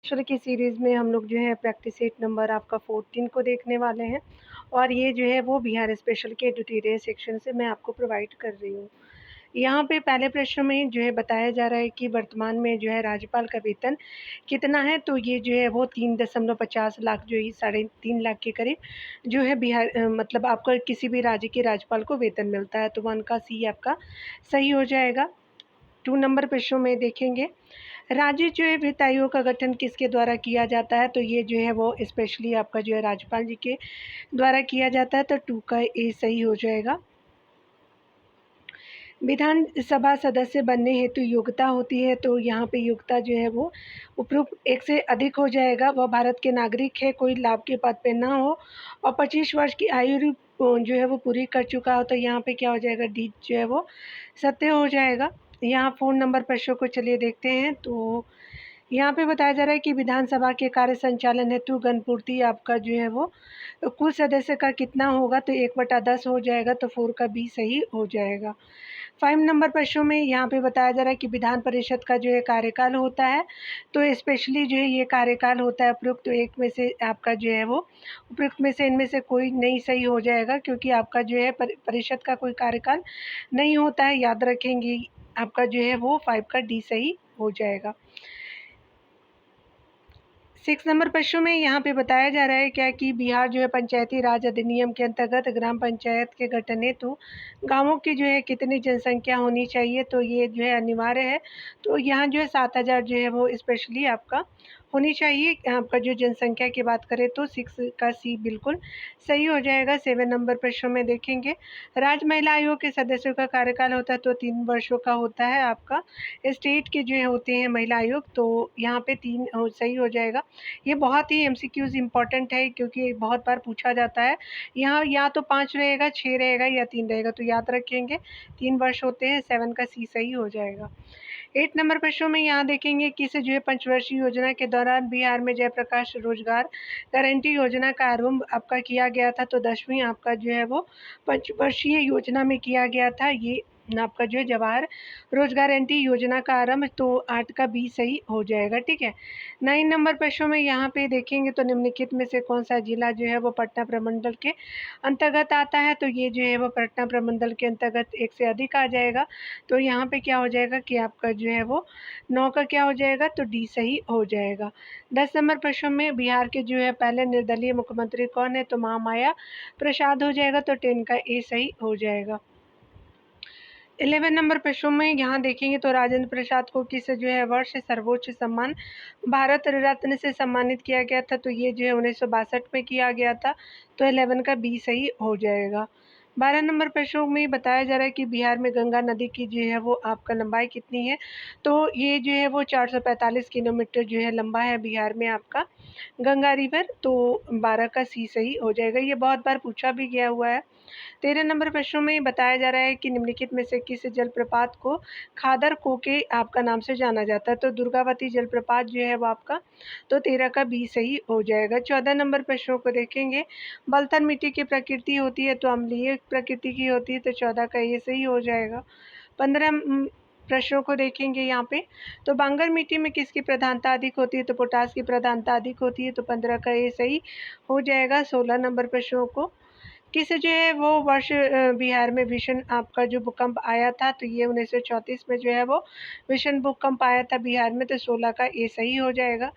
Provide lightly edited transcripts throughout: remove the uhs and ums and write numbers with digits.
शुरू की सीरीज़ में हम लोग जो है प्रैक्टिस सेट नंबर आपका 14 को देखने वाले हैं और ये जो है वो बिहार स्पेशल के एडिटोरियल सेक्शन से मैं आपको प्रोवाइड कर रही हूँ। यहाँ पे पहले प्रश्न में जो है बताया जा रहा है कि वर्तमान में जो है राज्यपाल का वेतन कितना है, तो ये जो है वो 3.50 लाख जो है 3.5 लाख के करीब जो है मतलब आपका किसी भी राज्य के राज्यपाल को वेतन मिलता है, तो 1 का सी आपका सही हो जाएगा। 2 नंबर प्रश्नों में देखेंगे राज्य जो है वित्त आयोग का गठन किसके द्वारा किया जाता है, तो ये जो है वो स्पेशली आपका जो है राज्यपाल जी के द्वारा किया जाता है, तो 2 का ए सही हो जाएगा। विधानसभा सदस्य बनने हेतु योग्यता होती है, तो यहाँ पे योग्यता जो है वो उपरोक्त एक से अधिक हो जाएगा। वह भारत के नागरिक है, कोई लाभ के पद पे ना हो और 25 वर्ष की आयु जो है वो पूरी कर चुका हो, तो यहाँ पे क्या हो जाएगा, डी जो है वो सत्य हो जाएगा। यहाँ 4 नंबर प्रश्नों को चलिए देखते हैं। तो यहाँ पे बताया जा रहा है कि विधानसभा के कार्य संचालन हेतु गणपूर्ति आपका जो है वो कुल सदस्य का कितना होगा, तो 1/10 हो जाएगा, तो 4 का बी सही हो जाएगा। 5 नंबर प्रश्नों में यहाँ पे बताया जा रहा है कि विधान परिषद का जो है कार्यकाल होता है, तो स्पेशली जो है ये कार्यकाल होता है उपयुक्त, तो एक में से आपका जो है वो उपयुक्त में से इनमें से कोई नहीं सही हो जाएगा, क्योंकि आपका जो है परिषद का कोई कार्यकाल नहीं होता है, याद रखेंगे। आपका जो है वो 5 का डी सही हो जाएगा। 6 नंबर प्रश्न में यहाँ पे बताया जा रहा है क्या कि बिहार जो है पंचायती राज अधिनियम के अंतर्गत ग्राम पंचायत के गठन हेतु गाँवों की जो है कितनी जनसंख्या होनी चाहिए, तो ये जो है अनिवार्य है। तो यहाँ जो है 7,000 जो है वो स्पेशली आपका होनी चाहिए। आपका जो जनसंख्या की बात करें तो 6 का सी बिल्कुल सही हो जाएगा। 7 नंबर प्रश्न में देखेंगे राज्य महिला आयोग के सदस्यों का कार्यकाल होता है, तो 3 वर्षों का होता है। आपका स्टेट के जो है होते हैं महिला आयोग, तो यहाँ पे 3 सही हो जाएगा। ये बहुत ही एमसीक्यूज़ इम्पॉर्टेंट है, क्योंकि बहुत बार पूछा जाता है। यहाँ या तो 5 रहेगा, 6 रहेगा या 3 रहेगा, तो याद रखेंगे 3 वर्ष होते हैं। 7 का सी सही हो जाएगा। 8 नंबर प्रश्नों में यहाँ देखेंगे किस जो है पंचवर्षीय योजना के दौरान बिहार में जयप्रकाश रोजगार गारंटी योजना का आरंभ आपका किया गया था, तो 10वीं आपका जो है वो पंचवर्षीय योजना में किया गया था। ये आपका जो है जवाहर रोजगार गारंटी योजना का आरंभ, तो 8 का बी सही हो जाएगा। ठीक है। 9 नंबर प्रश्नों में यहाँ पे देखेंगे तो निम्नलिखित में से कौन सा जिला जो है वो पटना प्रमंडल के अंतर्गत आता है, तो ये जो है वो पटना प्रमंडल के अंतर्गत एक से अधिक आ जाएगा, तो यहाँ पे क्या हो जाएगा कि आपका जो है वो 9 का क्या हो जाएगा, तो डी सही हो जाएगा। 10 नंबर प्रश्न में बिहार के जो है पहले निर्दलीय मुख्यमंत्री कौन है, तो महामाया प्रसाद हो जाएगा, तो 10 का ए सही हो जाएगा। 11 नंबर प्रश्नों में यहाँ देखेंगे तो राजेंद्र प्रसाद को किस जो है वर्ष सर्वोच्च सम्मान भारत रत्न से सम्मानित किया गया था, तो ये जो है 1962 में किया गया था, तो 11 का बी सही हो जाएगा। 12 नंबर प्रश्नों में बताया जा रहा है कि बिहार में गंगा नदी की जो है वो आपका लंबाई कितनी है, तो ये जो है वो 445 किलोमीटर जो है लंबा है बिहार में आपका गंगा रिवर, तो 12 का सी सही हो जाएगा। ये बहुत बार पूछा भी गया हुआ है। 13 नंबर प्रश्नों में बताया जा रहा है कि निम्नलिखित में से किस जलप्रपात को खादर कोके आपका नाम से जाना जाता है, तो दुर्गावती जलप्रपात जो है वो आपका, तो 13 का बी सही हो जाएगा। 14 नंबर प्रश्नों को देखेंगे बलथल मिट्टी की प्रकृति होती है, तो अम्लीय प्रकृति की होती है, तो 14 का ये सही हो जाएगा। 15 प्रश्नों को देखेंगे यहाँ पे, तो बांगर मिट्टी में किसकी प्रधानता अधिक होती है, तो पोटास की प्रधानता अधिक होती है, तो 15 का ये सही हो जाएगा। 16 नंबर प्रश्नों को किस जो है वो वर्ष बिहार में भीषण आपका जो भूकंप आया था, तो ये 1934 में जो है वो भीषण भूकंप आया था बिहार में, तो 16 का ए सही हो जाएगा।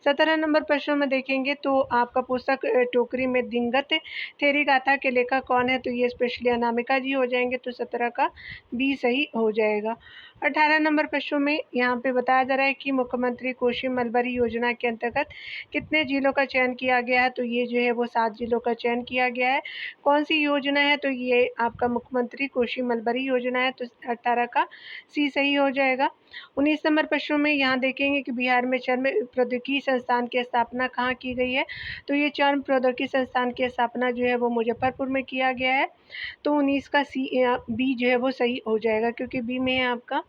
17 नंबर प्रश्नों में देखेंगे तो आपका पुस्तक टोकरी में दिंगत थेरी गाथा के लेखक कौन है, तो ये स्पेशली अनामिका जी हो जाएंगे, तो 17 का बी सही हो जाएगा। 18 नंबर प्रश्नों में यहाँ पे बताया जा रहा है कि मुख्यमंत्री कोशी मलबरी योजना के अंतर्गत कितने जिलों का चयन किया गया है, तो ये जो है वो 7 जिलों का चयन किया गया है। कौन सी योजना है, तो ये आपका मुख्यमंत्री कोशी मलबरी योजना है, तो 18 का सी सही हो जाएगा। 19 नंबर प्रश्नों में यहाँ देखेंगे कि बिहार में चर्म प्रौद्योगिकी संस्थान की स्थापना कहाँ की गई है, तो ये चर्म प्रौद्योगिकी संस्थान की स्थापना जो है वो मुजफ्फरपुर में किया गया है, तो 19 का सी बी जो है वो सही हो जाएगा, क्योंकि बी में है आपका।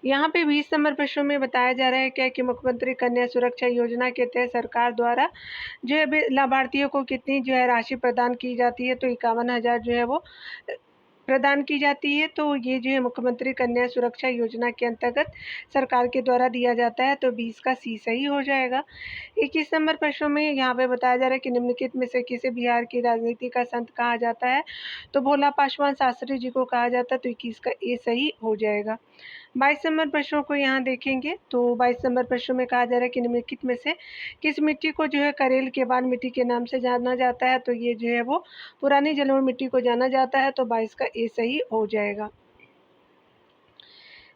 यहाँ पे 20 नंबर प्रश्नों में बताया जा रहा है क्या कि मुख्यमंत्री कन्या सुरक्षा योजना के तहत सरकार द्वारा जो है लाभार्थियों को कितनी जो है राशि प्रदान की जाती है, तो 51,000 जो है वो प्रदान की जाती है, तो ये जो है मुख्यमंत्री कन्या सुरक्षा योजना के अंतर्गत सरकार के द्वारा दिया जाता है, तो 20 का सी सही हो जाएगा। 21 नंबर प्रश्न में यहाँ पे बताया जा रहा है कि निम्नलिखित में से किसे बिहार की राजनीति का संत कहा जाता है, तो भोला पासवान शास्त्री जी को कहा जाता है, तो 21 का ए सही हो जाएगा। 22 नंबर प्रश्नों को यहाँ देखेंगे, तो 22 नंबर प्रश्न में कहा जा रहा है कि निम्नलिखित में से किस मिट्टी को जो है करेल के बाद मिट्टी के नाम से जाना जाता है, तो ये जो है वो पुरानी जलोढ़ मिट्टी को जाना जाता है, तो 22 का ए सही हो जाएगा।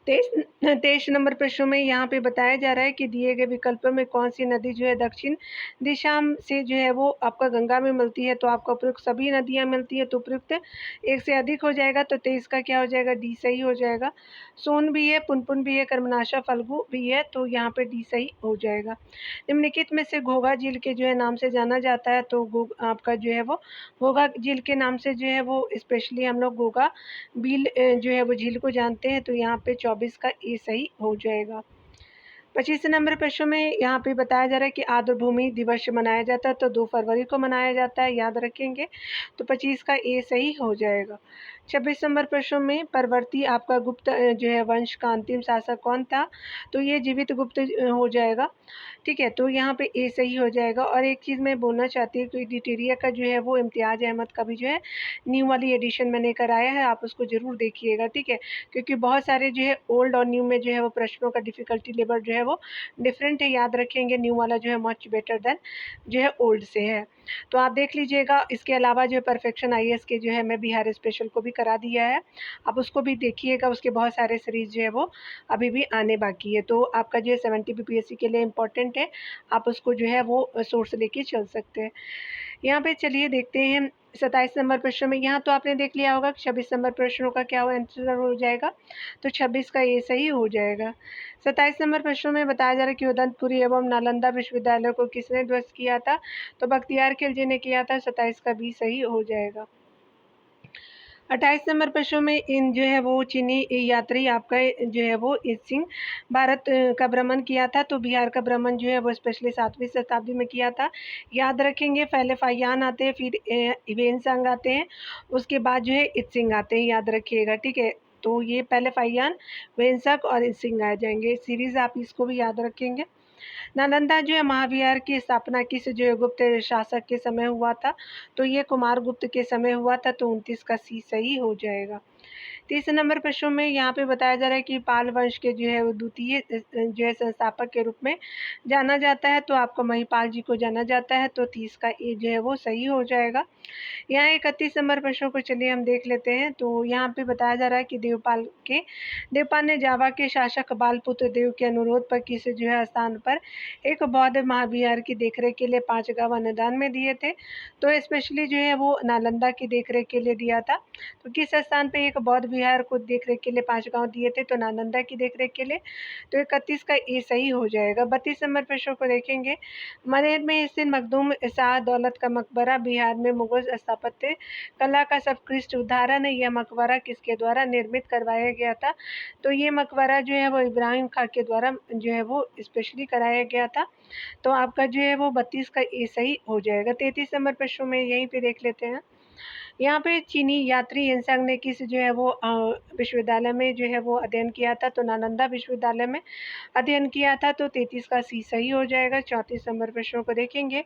23 नंबर प्रश्न में यहाँ पे बताया जा रहा है कि दिए गए विकल्पों में कौन सी नदी जो है दक्षिण दिशा से जो है वो आपका गंगा में मिलती है, तो आपका उपयुक्त सभी नदियाँ मिलती है, तो उपयुक्त एक से अधिक हो जाएगा, तो 23 का क्या हो जाएगा, डी सही हो जाएगा। सोन भी है, पुनपुन भी है, कर्मनाशा फल्गु भी है, तो यहाँ पे डी सही हो जाएगा। निम्नलिखित में से घोघा झील के जो है नाम से जाना जाता है, तो आपका जो है वो घोघा झील के नाम से जो है वो स्पेशली हम लोग घोघा बील जो है वो झील को जानते हैं, तो यहाँ पे 24 का ए सही हो जाएगा। 25 नंबर प्रश्न में यहाँ पे बताया जा रहा है कि आर्द्र भूमि दिवस मनाया जाता है, तो 2 फरवरी को मनाया जाता है, याद रखेंगे, तो 25 का ए सही हो जाएगा। 26 नंबर प्रश्न में परवर्ती आपका गुप्त जो है वंश का अंतिम शासक कौन था, तो ये जीवित गुप्त हो जाएगा, ठीक है, तो यहाँ पे ए सही हो जाएगा। और एक चीज़ मैं बोलना चाहती हूँ कि एडिटोरिया का जो है वो इम्तियाज़ अहमद का भी जो है न्यू वाली एडिशन मैंने कराया है, आप उसको ज़रूर देखिएगा, ठीक है, क्योंकि बहुत सारे जो है ओल्ड और न्यू में जो है वो प्रश्नों का डिफ़िकल्टी लेवल जो है वो डिफरेंट है, याद रखेंगे, न्यू वाला जो है मच बेटर देन जो है ओल्ड से है, तो आप देख लीजिएगा। इसके अलावा जो है परफेक्शन आईएएस के जो है मैं बिहार स्पेशल को भी करा दिया है, आप उसको भी देखिएगा, उसके बहुत सारे सीरीज़ जो है वो अभी भी आने बाकी है, तो आपका जो है 70 बीपीएससी के लिए इम्पोर्टेंट है, आप उसको जो है वो सोर्स लेके चल सकते हैं। यहाँ पे चलिए देखते हैं 27 नंबर प्रश्न में, यहाँ तो आपने देख लिया होगा कि 26 नंबर प्रश्नों का क्या आंसर हो जाएगा, तो 26 का ये सही हो जाएगा। 27 नंबर प्रश्नों में बताया जा रहा है कि उदयपुरी एवं नालंदा विश्वविद्यालय को किसने ध्वस्त किया था, तो बख्तियार खिलजी ने किया था, 27 का भी सही हो जाएगा। 28 नंबर प्रश्न में इन जो है वो चीनी यात्री आपका जो है वो सिंह भारत का भ्रमण किया था, तो बिहार का भ्रमण जो है वो स्पेशली 7वीं शताब्दी में किया था, याद रखेंगे। पहले फाहियान आते हैं, फिर हिवेन आते हैं, उसके बाद जो है इत्सिंग आते हैं, याद रखिएगा, ठीक है, तो ये पहले फाहियान, वेंसक और इत्सिंग आ जाएंगे, सीरीज़ आप इसको भी याद रखेंगे। नालंदा जो है महाविहार की स्थापना किस जो है गुप्त शासक के समय हुआ था, तो ये कुमार गुप्त के समय हुआ था, तो 29 का सी सही हो जाएगा। 30 नंबर प्रश्न में यहाँ पे बताया जा रहा है कि पाल वंश के जो है वो द्वितीय जो है संस्थापक के रूप में जाना जाता है, तो आपको महिपाल जी को जाना जाता है, तो 30 का ए जो है वो सही हो जाएगा। यहाँ 31 नंबर प्रश्नों को चलिए हम देख लेते हैं, तो यहाँ पे बताया जा रहा है कि देवपाल ने जावा के शासक बालपुत्र देव के अनुरोध पर किस जो है स्थान पर एक बौद्ध महाविहार की देखरेख के लिए 5 गांव अनुदान में दिए थे, तो स्पेशली जो है वो नालंदा की देखरेख के लिए दिया था, तो किस स्थान पे एक बौद्ध विहार को देखरेख के लिए 5 गांव दिए थे, तो नालंदा की देखरेख के लिए, तो 31 का ए सही हो जाएगा। 32 नंबर प्रश्नों को देखेंगे, मनेर में स्थित मखदूम शाह दौलत का मकबरा बिहार में मुगल स्थापत्य कला का सर्वोत्कृष्ट उदाहरण है, यह मकबरा किसके द्वारा निर्मित करवाया गया था, तो ये मकबरा जो है वो इब्राहिम खां के द्वारा जो है वो स्पेशली कराया गया था, तो आपका जो है वो 32 का ए सही हो जाएगा। 33 नंबर प्रश्न में यहीं पे देख लेते हैं, यहाँ पे चीनी यात्री हिंसक ने किस जो है वो विश्वविद्यालय में जो है वो अध्ययन किया था, तो नालंदा विश्वविद्यालय में अध्ययन किया था, तो 33 का सी सही हो जाएगा। 34 नंबर प्रश्नों को देखेंगे,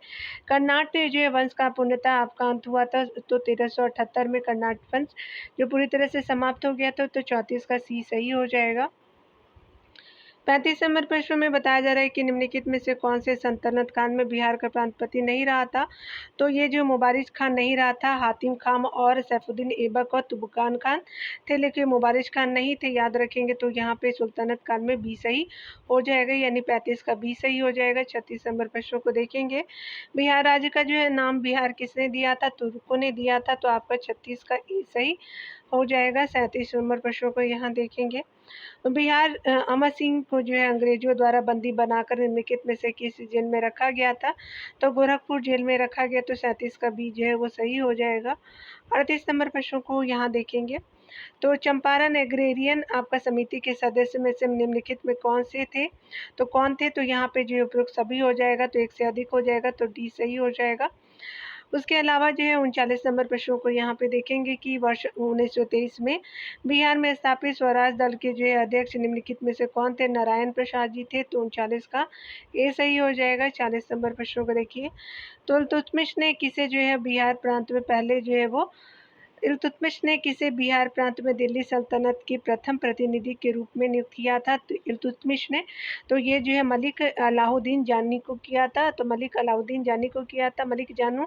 कर्नाट जो है वंश का पूर्णतः आपका अंत हुआ था, तो 1378 में कर्नाट वंश जो पूरी तरह से समाप्त हो गया था, तो 34 का सी सही हो जाएगा। 35 नंबर प्रश्न में बताया जा रहा है कि निम्नलिखित में से कौन से सल्तनत काल में बिहार का प्रांतपति नहीं रहा था, तो ये जो मुबारिज खान नहीं रहा था, हातिम खान और सैफुद्दीन ऐबक और तुबकान खान थे, लेकिन मुबारिज खान नहीं थे, याद रखेंगे, तो यहाँ पे सुल्तानत काल में बी सही हो जाएगा, यानी 35 का बी सही हो जाएगा। 36 नंबर प्रश्नों को देखेंगे, बिहार राज्य का जो है नाम बिहार किसने दिया था, तुर्कों ने दिया था, तो आपका 36 का ए सही हो जाएगा। 37 नंबर प्रश्नों को यहाँ देखेंगे, बिहार अमर सिंह को जो है अंग्रेजों द्वारा बंदी बनाकर निम्नलिखित में से किस जेल में रखा गया था, तो गोरखपुर जेल में रखा गया, तो 37 का बी जो है वो सही हो जाएगा। 38 नंबर प्रश्नों को यहाँ देखेंगे, तो चंपारण एग्रेरियन आपका समिति के सदस्य में से निम्नलिखित में कौन से थे, तो कौन थे, तो यहाँ पे जो उपयुक्त सभी हो जाएगा, तो एक से अधिक हो जाएगा, तो डी सही हो जाएगा। उसके अलावा जो है 39 नंबर प्रश्नों को यहाँ पे देखेंगे कि वर्ष 1923 में बिहार में स्थापित स्वराज दल के जो है अध्यक्ष निम्नलिखित में से कौन थे? नारायण प्रसाद जी थे। तो 39 का ए सही हो जाएगा। 40 नंबर प्रश्नों को देखिए, तो इल्तुतमिश ने किसे जो है बिहार प्रांत में पहले जो है वो इल्तुतमिश ने किसे बिहार प्रांत में दिल्ली सल्तनत की प्रथम प्रतिनिधि के रूप में नियुक्त किया था? तो इल्तुतमिश ने, तो ये जो है मलिक अलाउद्दीन जानी को किया था। तो मलिक अलाउद्दीन जानी को किया था, मलिक जानू।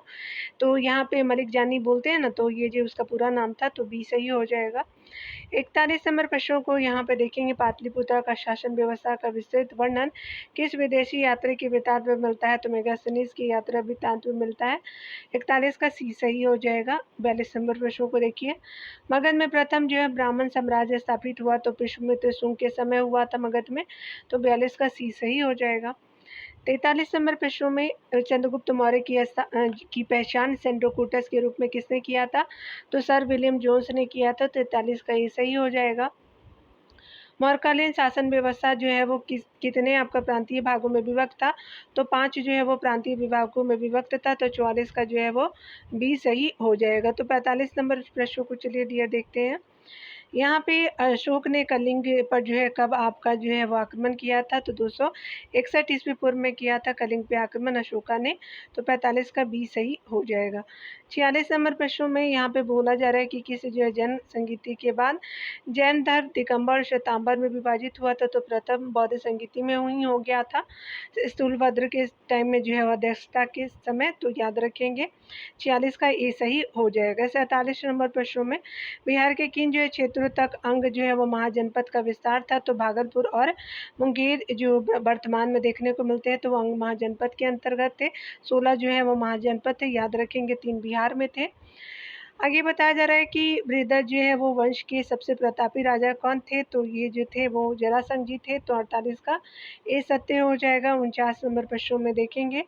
तो यहाँ पे मलिक जानी बोलते हैं ना, तो ये जो उसका पूरा नाम था, तो बी सही हो जाएगा। 41 नंबर प्रश्नों को यहाँ पे देखेंगे, पाटलिपुत्र का शासन व्यवस्था का विस्तृत वर्णन किस विदेशी यात्री के वृत्तांत में मिलता है? तो मेगास्थनीज की यात्रा वृत्तांत में मिलता है। 41 का सी सही हो जाएगा। 42 नंबर प्रश्नों को देखिए, मगध में प्रथम जो है ब्राह्मण साम्राज्य स्थापित हुआ? तो पुष्यमित्र शुंग के समय हुआ था मगध में। तो 42 का सी सही हो जाएगा। 43 नंबर प्रश्नों में चंद्रगुप्त मौर्य की पहचान सेंट्रोकूटस के रूप में किसने किया था? तो सर विलियम जोन्स ने किया था। 43 का ये सही हो जाएगा। मौर्यकालीन शासन व्यवस्था जो है वो कितने आपका प्रांतीय भागों में विभक्त था? तो 5 जो है वो प्रांतीय विभागों में विभक्त था। तो 44 का जो है वो बी सही हो जाएगा। तो 45 नंबर प्रश्नों को चलिए डियर देखते हैं। यहाँ पे अशोक ने कलिंग पर जो है कब आपका जो है वो आक्रमण किया था? तो 261 ईस्वी पूर्व में किया था कलिंग पे आक्रमण अशोका ने। तो 45 का बी सही हो जाएगा। 46 नंबर प्रश्नों में यहाँ पे बोला जा रहा है कि किस जो है जैन संगीति के बाद जैन धर्म दिगंबर श्वेतांबर में विभाजित हुआ था? तो प्रथम बौद्ध संगीति में वही हो गया था, स्थूलभद्र के टाइम में जो है अध्यक्षता के समय। तो याद रखेंगे 46 का ए सही हो जाएगा। 47 नंबर प्रश्नों में बिहार के किन जो है क्षेत्रों तक अंग जो है वो महाजनपद का विस्तार था? तो भागलपुर और मुंगेर जो वर्तमान में देखने को मिलते हैं, तो वो अंग महाजनपद के अंतर्गत थे। 16 जो है वो महाजनपद थे, याद रखेंगे 3 बिहार में थे। आगे बताया जा रहा है कि बृहदर जो है वो वंश के सबसे प्रतापी राजा कौन थे? तो ये जो थे वो जरासंध जी थे। तो 48 का ए सत्य हो जाएगा। 49 नंबर प्रश्नों में देखेंगे,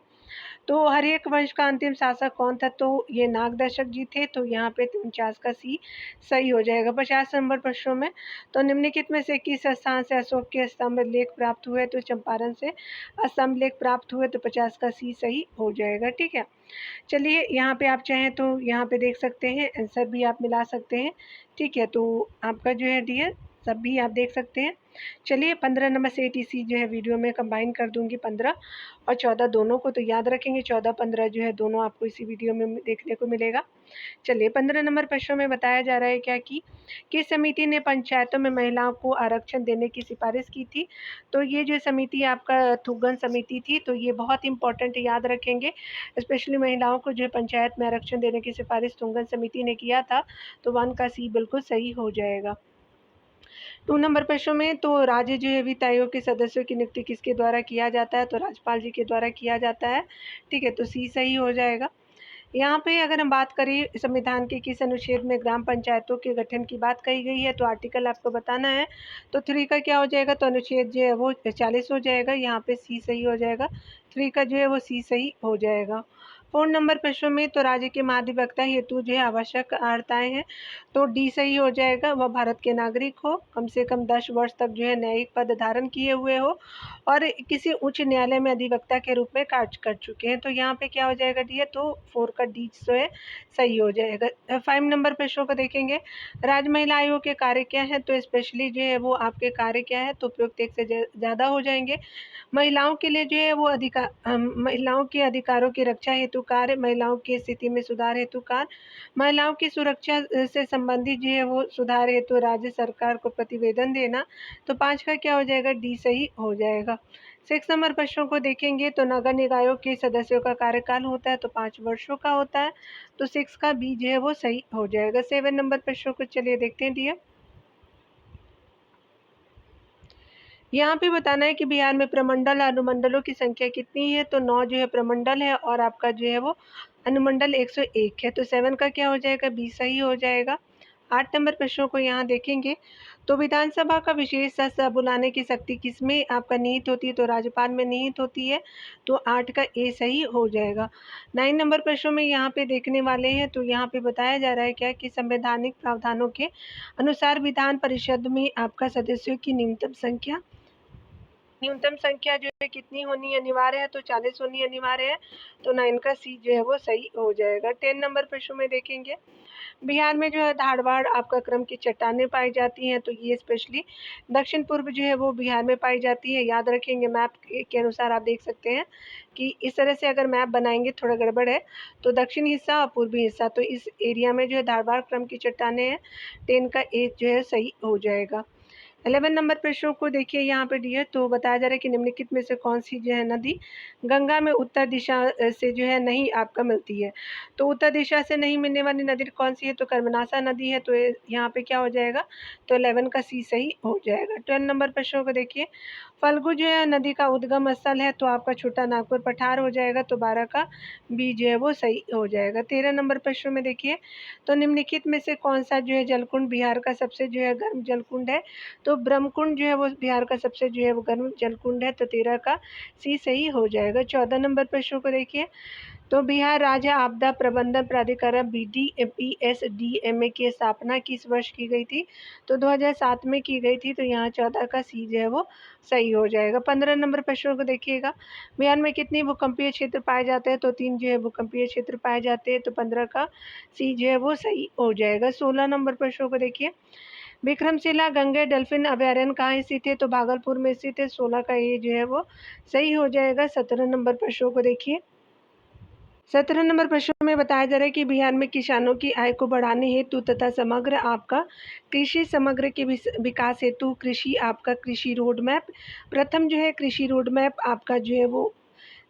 तो हर्यक वंश का अंतिम शासक कौन था? तो ये नागदर्शक जी थे। तो यहाँ पे 49 का सी सही हो जाएगा। 50 नंबर प्रश्नों में, तो निम्नलिखित में से किस स्थान से अशोक के स्तंभ लेख प्राप्त हुए? तो चंपारण से स्तंभ लेख प्राप्त हुए। तो 50 का सी सही हो जाएगा। ठीक है, चलिए यहाँ पे आप चाहें तो यहाँ पे देख सकते हैं, आंसर भी आप मिला सकते हैं। ठीक है, तो आपका जो है डियर सब भी आप देख सकते हैं। चलिए 15 नंबर से ATC जो है वीडियो में कंबाइन कर दूंगी, 15 और 14 दोनों को। तो याद रखेंगे 14-15 जो है दोनों आपको इसी वीडियो में देखने को मिलेगा। चलिए 15 नंबर प्रश्नों में बताया जा रहा है क्या कि किस समिति ने पंचायतों में महिलाओं को आरक्षण देने की सिफारिश की थी? तो ये जो समिति आपका थुगन समिति थी। तो ये बहुत इंपॉर्टेंट, याद रखेंगे, स्पेशली महिलाओं को जो है पंचायत में आरक्षण देने की सिफारिश थुगन समिति ने किया था। तो 1 का सी बिल्कुल सही हो जाएगा। 2 नंबर प्रश्नों में, तो राज्य जो है वित्त आयोग के सदस्यों की नियुक्ति किसके द्वारा किया जाता है? तो राज्यपाल जी के द्वारा किया जाता है। ठीक है, तो सी सही हो जाएगा। यहाँ पे अगर हम बात करें संविधान के किस अनुच्छेद में ग्राम पंचायतों के गठन की बात कही गई है? तो आर्टिकल आपको बताना है। तो 3 का क्या हो जाएगा? तो अनुच्छेद जो है वो 40 हो जाएगा। यहाँ पे सी सही हो जाएगा। 3 का जो है वो सी सही हो जाएगा। 4 नंबर प्रश्नों में, तो राज्य के महाधिवक्ता हेतु जो है आवश्यक अर्हताएं हैं? तो डी सही हो जाएगा। वह भारत के नागरिक हो, कम से कम 10 वर्ष तक जो है न्यायिक पद धारण किए हुए हो और किसी उच्च न्यायालय में अधिवक्ता के रूप में कार्य कर चुके हैं। तो यहाँ पे क्या हो जाएगा डी है? तो 4 का डी जो है सही हो जाएगा। 5 नंबर प्रश्नों को देखेंगे, राज्य महिला आयोग के कार्य क्या है? तो स्पेशली जो है वो आपके कार्य क्या है? तो उपयुक्त 1 से ज़्यादा हो जाएंगे। महिलाओं के लिए जो है वो महिलाओं के अधिकारों की रक्षा हेतु कार्य, महिलाओं की स्थिति में सुधार हेतु कार्य, महिलाओं की सुरक्षा से संबंधित जो है वो सुधार हेतु राज्य सरकार को प्रतिवेदन देना। तो 5 का क्या हो जाएगा? डी सही हो जाएगा। 6 नंबर प्रश्नों को देखेंगे, तो नगर निकायों के सदस्यों का कार्यकाल होता है तो 5 वर्षों का होता है। तो 6 का बी जो है वो सही हो जाएगा। 7 नंबर प्रश्नों को चलिए देखते हैं डियर। यहाँ पे बताना है कि बिहार में प्रमंडल अनुमंडलों की संख्या कितनी है? तो 9 जो है प्रमंडल है और आपका जो है वो अनुमंडल 101 है। तो 7 का क्या हो जाएगा? बी सही हो जाएगा। 8 नंबर प्रश्नों को यहाँ देखेंगे, तो विधानसभा का विशेष सत्र बुलाने की शक्ति किसमें आपका निहित होती है? तो राज्यपाल में निहित होती है। तो 8 का ए सही हो जाएगा। 9 नंबर प्रश्नों में यहाँ पे देखने वाले हैं, तो यहाँ पे बताया जा रहा है क्या कि संवैधानिक प्रावधानों के अनुसार विधान परिषद में आपका सदस्यों की न्यूनतम संख्या न्यूनतम संख्या जो है कितनी होनी अनिवार्य है, तो 40 होनी अनिवार्य है, तो 9 का सी जो है वो सही हो जाएगा। 10 नंबर प्रश्न में देखेंगे, बिहार में जो है धारवाड़ आपका क्रम की चट्टानें पाई जाती हैं, तो ये स्पेशली दक्षिण पूर्व जो है वो बिहार में पाई जाती है। याद रखेंगे, मैप के अनुसार आप देख सकते हैं कि इस तरह से अगर मैप बनाएंगे थोड़ा गड़बड़ है, तो दक्षिणी हिस्सा और पूर्वी हिस्सा, तो इस एरिया में जो है धारवाड़ क्रम की चट्टानें हैं। 10 का ए जो है सही हो जाएगा। 11 नंबर प्रश्नों को देखिए, यहाँ पे डी है, तो बताया जा रहा है कि निम्नलिखित में से कौन सी जो है नदी गंगा में उत्तर दिशा से जो है नहीं आपका मिलती है। तो उत्तर दिशा से नहीं मिलने वाली नदी कौन सी है, तो कर्मनासा नदी है, तो यहाँ पे क्या हो जाएगा, तो 11 का सी सही हो जाएगा। 12 नंबर प्रश्नों को देखिए, फल्गु जो है नदी का उद्गम स्थल है, तो आपका छोटा नागपुर पठार हो जाएगा, तो 12 का बी जो है वो सही हो जाएगा। 13 नंबर प्रश्न में देखिए, तो निम्नलिखित में से कौन सा जो है जलकुंड बिहार का सबसे जो है गर्म जलकुंड है, तो ब्रह्मकुंड जो है वो बिहार का सबसे जो है वो गर्म जलकुंड है, तो 13 का सी सही हो जाएगा। 14 नंबर प्रश्न को देखिए, तो बिहार राज्य आपदा प्रबंधन प्राधिकरण BDPSDMA की स्थापना किस वर्ष की गई थी, तो 2007 में की गई थी, तो यहाँ 14 का सी जो है वो सही हो जाएगा। 15 नंबर प्रश्नों को देखिएगा, बिहार में कितनी भूकंपीय क्षेत्र पाए जाते हैं, तो 3 जो है भूकंपीय क्षेत्र पाए जाते हैं, तो 15 का सी जो है वो सही हो जाएगा। 16 नंबर प्रश्नों को देखिए, विक्रमशिला गंगे डल्फिन अभयारण्य कहाँ स्थित है, तो भागलपुर में स्थित है, 16 का ये जो है वो सही हो जाएगा। 17 नंबर प्रश्नों को देखिए, 17 नंबर प्रश्न में बताया जा रहा है कि बिहार में किसानों की आय को बढ़ाने हेतु तथा समग्र आपका कृषि समग्र के विकास हेतु कृषि आपका कृषि रोड मैप, प्रथम जो है कृषि रोड मैप आपका जो है वो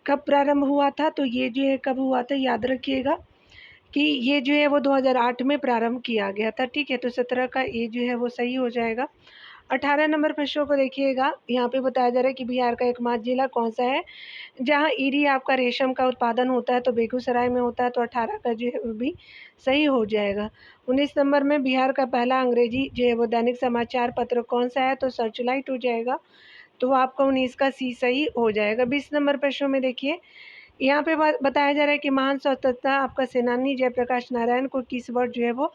कब प्रारंभ हुआ था, तो ये जो है कब हुआ था, याद रखिएगा कि ये जो है वो 2008 में प्रारंभ किया गया था। ठीक है, तो 17 का ए जो है वो सही हो जाएगा। 18 नंबर प्रश्नों को देखिएगा, यहाँ पे बताया जा रहा है कि बिहार का एकमात्र जिला कौन सा है जहाँ ईरी आपका रेशम का उत्पादन होता है, तो बेगूसराय में होता है, तो 18 का जो है वो भी सही हो जाएगा। 19 नंबर में बिहार का पहला अंग्रेजी जो है वो दैनिक समाचार पत्र कौन सा है, तो सर्चलाइट हो जाएगा, तो आपका 19 का सी सही हो जाएगा। 20 नंबर प्रश्नों में देखिए, यहाँ पे बताया जा रहा है कि महान स्वतंत्रता आपका सेनानी जयप्रकाश नारायण को किस वर्ष जो है वो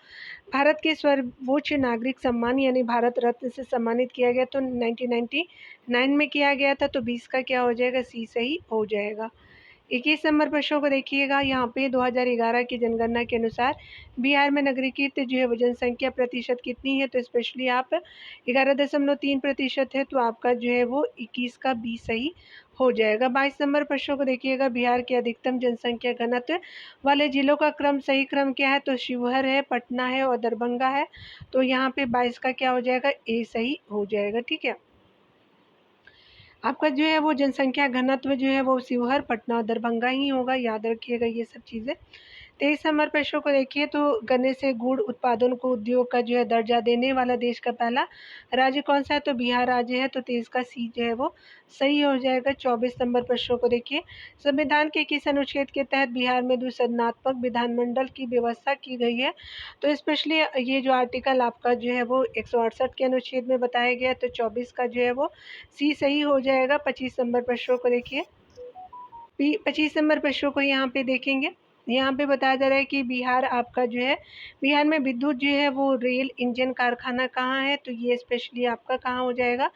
भारत के सर्वोच्च नागरिक सम्मान यानी भारत रत्न से सम्मानित किया गया, तो 1999 में किया गया था, तो 20 का क्या हो जाएगा, सी सही हो जाएगा। 21 नंबर प्रश्नों को देखिएगा, यहाँ पे 2011 की जनगणना के अनुसार बिहार में नागरिकीत जो है वो जनसंख्या प्रतिशत कितनी है, तो स्पेशली आप 11.3% है, तो आपका जो है वो 21 का बी सही हो जाएगा। 22 नंबर प्रश्नों को देखिएगा, बिहार के अधिकतम जनसंख्या घनत्व वाले जिलों का सही क्रम क्या है, तो शिवहर है, पटना है और दरभंगा है, तो यहाँ पे 22 का क्या हो जाएगा, ए सही हो जाएगा। ठीक है, आपका जो है वो जनसंख्या घनत्व जो है वो शिवहर, पटना और दरभंगा ही होगा, याद रखिएगा ये सब चीज़ें। 23 नंबर प्रश्नों को देखिए, तो गन्ने से गुड़ उत्पादन को उद्योग का जो है दर्जा देने वाला देश का पहला राज्य कौन सा है, तो बिहार राज्य है, तो 23 का सी जो है वो सही हो जाएगा। 24 नंबर प्रश्नों को देखिए, संविधान के किस अनुच्छेद के तहत बिहार में द्विसदनात्मक विधानमंडल की व्यवस्था की गई है, तो स्पेशली ये जो आर्टिकल आपका जो है वो 168 के अनुच्छेद में बताया गया है, तो 24 का जो है वो सी सही हो जाएगा। 25 नंबर प्रश्नों को देखिए, 25 नंबर प्रश्नों को यहाँ पे देखेंगे, यहाँ पे बताया जा रहा है कि बिहार आपका जो है बिहार में विद्युत जो है वो रेल इंजन कारखाना कहाँ है, तो ये स्पेशली आपका कहाँ हो जाएगा,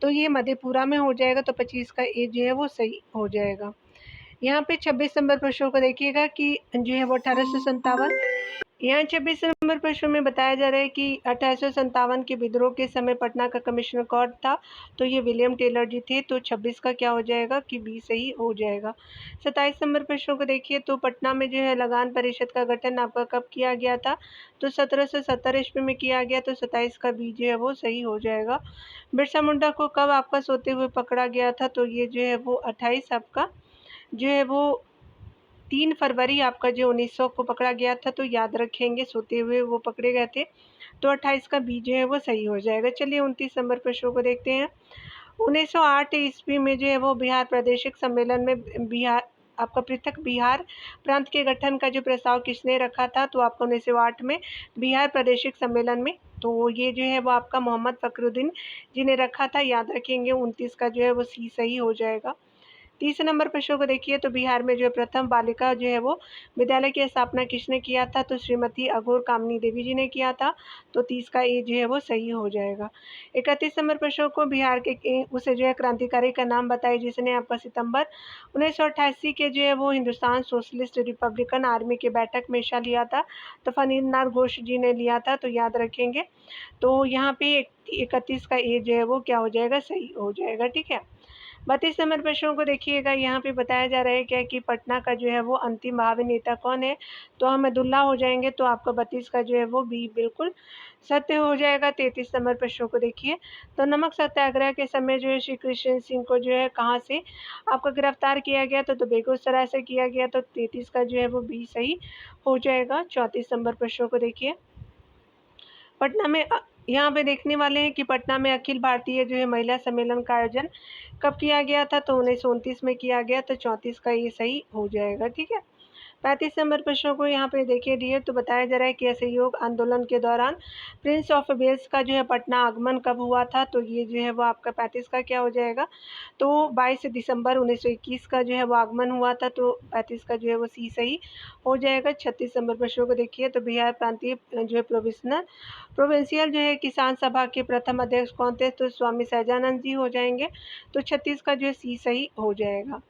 तो ये मधेपुरा में हो जाएगा, तो 25 का ए जो है वो सही हो जाएगा। यहाँ पे 26 नंबर प्रश्नों को देखिएगा कि जो है वो 1857, यहाँ 26 नंबर प्रश्न में बताया जा रहा है कि 1857 के विद्रोह के समय पटना का कमिश्नर कौन था, तो ये विलियम टेलर जी थे, तो 26 का क्या हो जाएगा कि बी सही हो जाएगा। 27 नंबर प्रश्नों को देखिए, तो पटना में जो है लगान परिषद का गठन आपका कब किया गया था, तो 1770 ईस्वी में किया गया, तो 27 का बी जो है वो सही हो जाएगा। बिरसा मुंडा को कब आपका सोते हुए पकड़ा गया था, तो ये जो है वो 28 आपका जो है वो 3 फरवरी आपका जो 1900 को पकड़ा गया था, तो याद रखेंगे सोते हुए वो पकड़े गए थे, तो 28 का बी जो है वो सही हो जाएगा। चलिए 29 नंबर प्रश्नों को देखते हैं। 1908 ईस्वी में जो है वो बिहार प्रादेशिक सम्मेलन में बिहार आपका पृथक बिहार प्रांत के गठन का जो प्रस्ताव किसने रखा था, तो आपका 1908 में बिहार प्रादेशिक सम्मेलन में, तो ये जो है वो आपका मोहम्मद फखरुद्दीन जी ने रखा था, याद रखेंगे। 29 का जो है वो सी सही हो जाएगा। 30 नंबर प्रश्नों को देखिए तो बिहार में जो है प्रथम बालिका जो है वो विद्यालय की स्थापना किसने किया था? तो श्रीमती अघोर कामनी देवी जी ने किया था। तो 30 का ए जो है वो सही हो जाएगा। 31 नंबर प्रश्नों को बिहार के उसे जो है क्रांतिकारी का नाम बताइए जिसने आपका सितंबर 1988 के जो है वो हिंदुस्तान सोशलिस्ट रिपब्लिकन आर्मी के बैठक में हिस्सा लिया था। तो फनींद्रनाथ घोष जी ने लिया था, तो याद रखेंगे। तो यहाँ पे 31 का ए जो है वो क्या हो जाएगा? सही हो जाएगा। ठीक है। 32 नंबर प्रश्नों को देखिएगा, यहाँ पे बताया जा रहा है क्या कि पटना का जो है वो अंतिम भावी नेता कौन है? तो अहमदुल्ला हो जाएंगे। तो आपका 32 का जो है वो बी बिल्कुल सत्य हो जाएगा। 33 नंबर प्रश्नों को देखिए, तो नमक सत्याग्रह के समय जो है श्री कृष्ण सिंह को जो है कहाँ से आपका गिरफ्तार किया गया? तो बेगूसराय से किया गया। तो 33 का जो है वो बी सही हो जाएगा। 34 नंबर प्रश्नों को देखिए, पटना में यहाँ पे देखने वाले हैं कि पटना में अखिल भारतीय जो है महिला सम्मेलन का आयोजन कब किया गया था? तो 1929 में किया गया। तो 34 का ये सही हो जाएगा। ठीक है। 35 नंबर प्रश्नों को यहाँ पे देखिए डियर, तो बताया जा रहा है कि असहयोग आंदोलन के दौरान प्रिंस ऑफ वेल्स का जो है पटना आगमन कब हुआ था? तो ये जो है वो आपका 35 का क्या हो जाएगा? तो 22 दिसंबर 1921 का जो है वो आगमन हुआ था। तो 35 का जो है वो सी सही हो जाएगा। 36 नंबर प्रश्नों को देखिए, तो बिहार प्रांतीय जो है प्रोविंशियल जो है किसान सभा के प्रथम अध्यक्ष कौन थे? तो स्वामी सहजानंद जी हो जाएंगे। तो 36 का जो है सी सही हो जाएगा।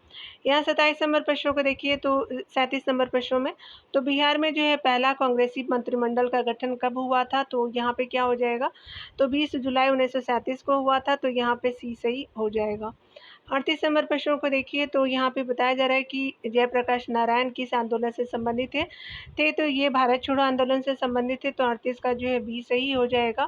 यहाँ 27 नंबर प्रश्नों को देखिए, तो 37 नंबर प्रश्नों में, तो बिहार में जो है पहला कांग्रेसी मंत्रिमंडल का गठन कब हुआ था? तो यहाँ पे क्या हो जाएगा? तो 20 जुलाई 1937 को हुआ था। तो यहाँ पे सी सही हो जाएगा। 38 नंबर प्रश्नों को देखिए, तो यहाँ पे बताया जा रहा है कि जयप्रकाश नारायण किस आंदोलन से संबंधित थे? तो ये भारत छोड़ो आंदोलन से संबंधित थे। तो 38 का जो है बी सही हो जाएगा।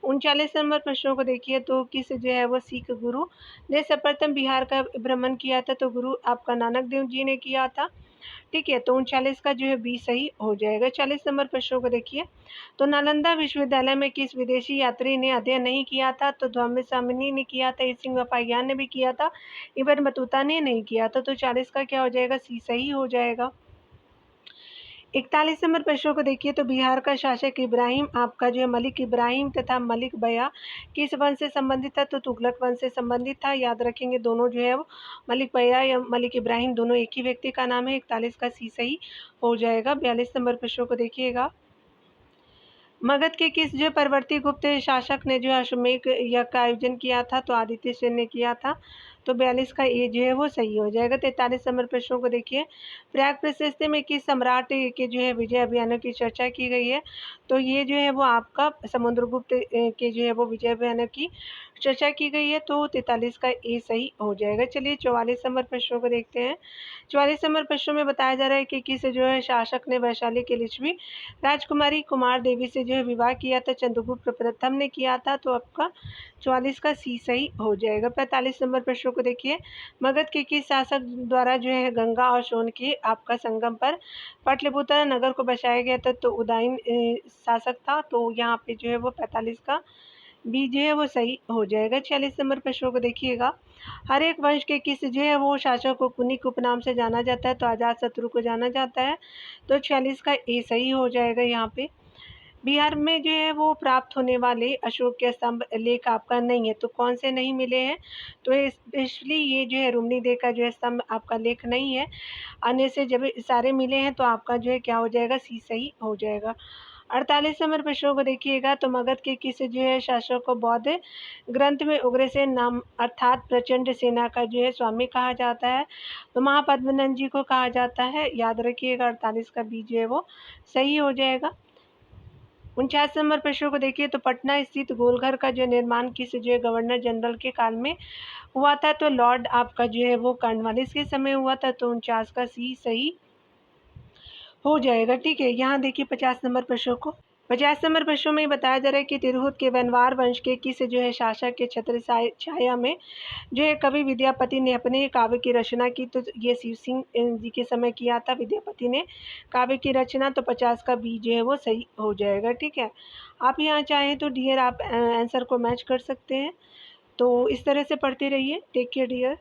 39 नंबर प्रश्नों को देखिए, तो किस जो है वो सिख गुरु ने सर्वप्रथम बिहार का भ्रमण किया था? तो गुरु आपका नानक देव जी ने किया था। ठीक है। तो 39 का जो है बी सही हो जाएगा। 40 नंबर प्रश्नों को देखिए, तो नालंदा विश्वविद्यालय में किस विदेशी यात्री ने अध्ययन नहीं किया था? तो धम्म सामिनी ने किया था, सिंह बपाहियान ने भी किया था, इबन बतूता ने नहीं किया था। तो 40 का क्या हो जाएगा? सी सही हो जाएगा। 41 नंबर प्रश्नों को देखिए, तो बिहार का शासक इब्राहिम आपका जो है मलिक इब्राहिम तथा मलिक बया किस वंश से संबंधित था? तो तुगलक वंश से संबंधित था। याद रखेंगे, दोनों जो है वो मलिक बया या मलिक इब्राहिम दोनों एक ही व्यक्ति का नाम है। 41 का सी सही हो जाएगा। 42 नंबर प्रश्नों को देखिएगा, मगध के किस जो परवर्ती गुप्त शासक ने जो अश्वमेध यज्ञ का आयोजन किया था? तो आदित्य सेन ने किया था। तो 42 का ए जो है वो सही हो जाएगा। 43 नंबर प्रश्नों को देखिए, प्रयाग प्रशस्ति में किस सम्राट के जो है विजय अभियानों की चर्चा की गई है? तो ये जो है वो आपका समुद्रगुप्त के जो है वो विजय अभियानों की चर्चा की गई है। तो 43 का ए सही हो जाएगा। चलिए 44 नंबर प्रश्नों को देखते हैं। 44 नंबर प्रश्नों में बताया जा रहा है कि किस जो है शासक ने वैशाली की लिच्छवी राजकुमारी कुमार देवी से जो है विवाह किया था? चंद्रगुप्त प्रथम ने किया था। तो आपका 44 का सी सही हो जाएगा। 45 नंबर प्रश्नों को देखिए, मगध के किस शासक द्वारा जो है गंगा और सोन के आपका संगम पर पाटलिपुत्र नगर को बसाया गया था? तो उदयन शासक था। तो यहाँ पे जो है वो 45 का बी जो है वो सही हो जाएगा। 46 नंबर प्रश्नों को देखिएगा, हर एक वंश के किस जो है वो शासक को कुनिक उपनाम से जाना जाता है? तो अजात शत्रु को जाना जाता है। तो 46 का ए सही हो जाएगा। यहाँ पे बिहार में जो है वो प्राप्त होने वाले अशोक के स्तंभ लेख आपका नहीं है। तो कौन से नहीं मिले हैं? तो स्पेशली ये जो है रुमनी देव का जो है स्तंभ आपका लेख नहीं है। अन्य से जब सारे मिले हैं तो आपका जो है क्या हो जाएगा? सी सही हो जाएगा। 48 नंबर प्रश्नों को देखिएगा, तो मगध के किस जो है शासक को बौद्ध ग्रंथ में उग्रसेन नाम अर्थात प्रचंड सेना का जो है स्वामी कहा जाता है? तो महापद्मनंद जी को कहा जाता है। याद रखिएगा, 48 का बी जो है वो सही हो जाएगा। 49 नंबर प्रश्नों को देखिए, तो पटना स्थित गोलघर का जो निर्माण किस जो है गवर्नर जनरल के काल में हुआ था? तो लॉर्ड आपका जो है वो कॉर्नवालिस के समय हुआ था। तो 49 का सी सही हो जाएगा। ठीक है। यहाँ देखिए 50 नंबर प्रश्नों को, 50 नंबर प्रश्नों में बताया जा रहा है कि तिरहुत के वनवार वंश के किस जो है शासक के छत्र छाया में जो है कवि विद्यापति ने अपने काव्य की रचना की? तो ये शिव सिंह जी के समय किया था विद्यापति ने काव्य की रचना। तो 50 का बी जो है वो सही हो जाएगा। ठीक है। आप यहाँ चाहें तो डियर आप आंसर को मैच कर सकते हैं। तो इस तरह से पढ़ते रहिए। Take care dear.